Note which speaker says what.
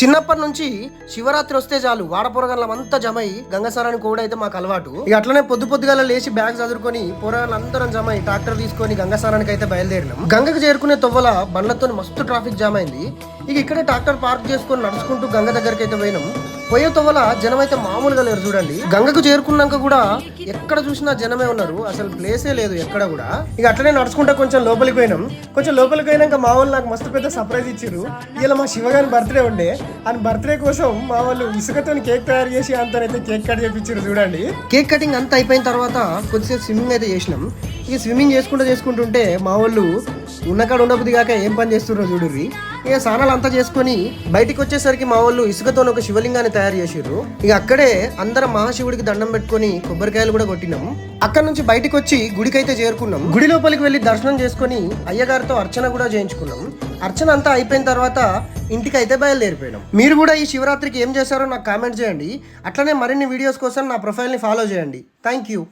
Speaker 1: చిన్నప్పటి నుంచి శివరాత్రి వస్తే చాలు వాడపోరగాళ్ళంతా జమై గంగసారానికి కూడా అయితే మాకు అలవాటు. ఇక అట్లనే పొద్దుగాల లేచి బ్యాగ్ చదువుకొని పోరగాళ్ళందరం జమై ట్రాక్టర్ తీసుకొని గంగసారానికి అయితే బయలుదేరినాం. గంగకు చేరుకునే తొవ్వల బండ్లతో మస్తు ట్రాఫిక్ జామ్ అయింది. ఇక ఇక్కడే ట్రాక్టర్ పార్క్ చేసుకొని నడుచుకుంటూ గంగ దగ్గరికి అయితే పోయినాం. పోయే తొవ్వల జనం అయితే మామూలుగా లేరు చూడండి. గంగకు చేరుకున్నాక కూడా ఎక్కడ చూసినా జనమే ఉన్నారు, అసలు ప్లేసే లేదు ఎక్కడ కూడా. ఇక అట్లనే నడుచుకుంటా కొంచెం లోపలికి పోయినాం. కొంచెం లోపలికి పోయినాక మా వాళ్ళు నాకు మస్తు పెద్ద సర్ప్రైజ్ ఇచ్చారు. ఇలా మా శివగారి బర్త్డే ఉండే, ఆయన బర్త్డే కోసం మా వాళ్ళు ఇసుకతో కేక్ తయారు చేసి అంతనైతే కేక్ కట్ చేయించారు చూడండి. కేక్ కటింగ్ అంతా అయిపోయిన తర్వాత కొద్దిసేపు స్విమ్మింగ్ అయితే చేసినాం. ఇక స్విమ్మింగ్ చేసుకుంటుంటే మా వాళ్ళు ఉన్నకాడ ఉండబుద్ది కాక ఏం పని చేస్తున్నారో చూడుర్రి. ఇక స్నానాలు అంతా చేసుకొని బయటికి వచ్చేసరికి మా వాళ్ళు ఇసుకతో ఒక శివలింగాన్ని తయారు చేసారు. ఇక అక్కడే అందరం మహాశివుడికి దండం పెట్టుకొని కొబ్బరికాయలు కూడా కొట్టినాం. అక్కడ నుంచి బయటికి వచ్చి గుడికి అయితే చేరుకున్నాం. గుడి లోపలికి వెళ్ళి దర్శనం చేసుకుని అయ్యగారితో అర్చన కూడా చేయించుకున్నాం. అర్చన అంతా అయిపోయిన తర్వాత ఇంటికి అయితే బయలుదేరిపోయినాం. మీరు కూడా ఈ శివరాత్రికి ఏం చేశారో నాకు కామెంట్ చేయండి. అట్లనే మరిన్ని వీడియోస్ కోసం నా ప్రొఫైల్ని ఫాలో చేయండి. Thank you.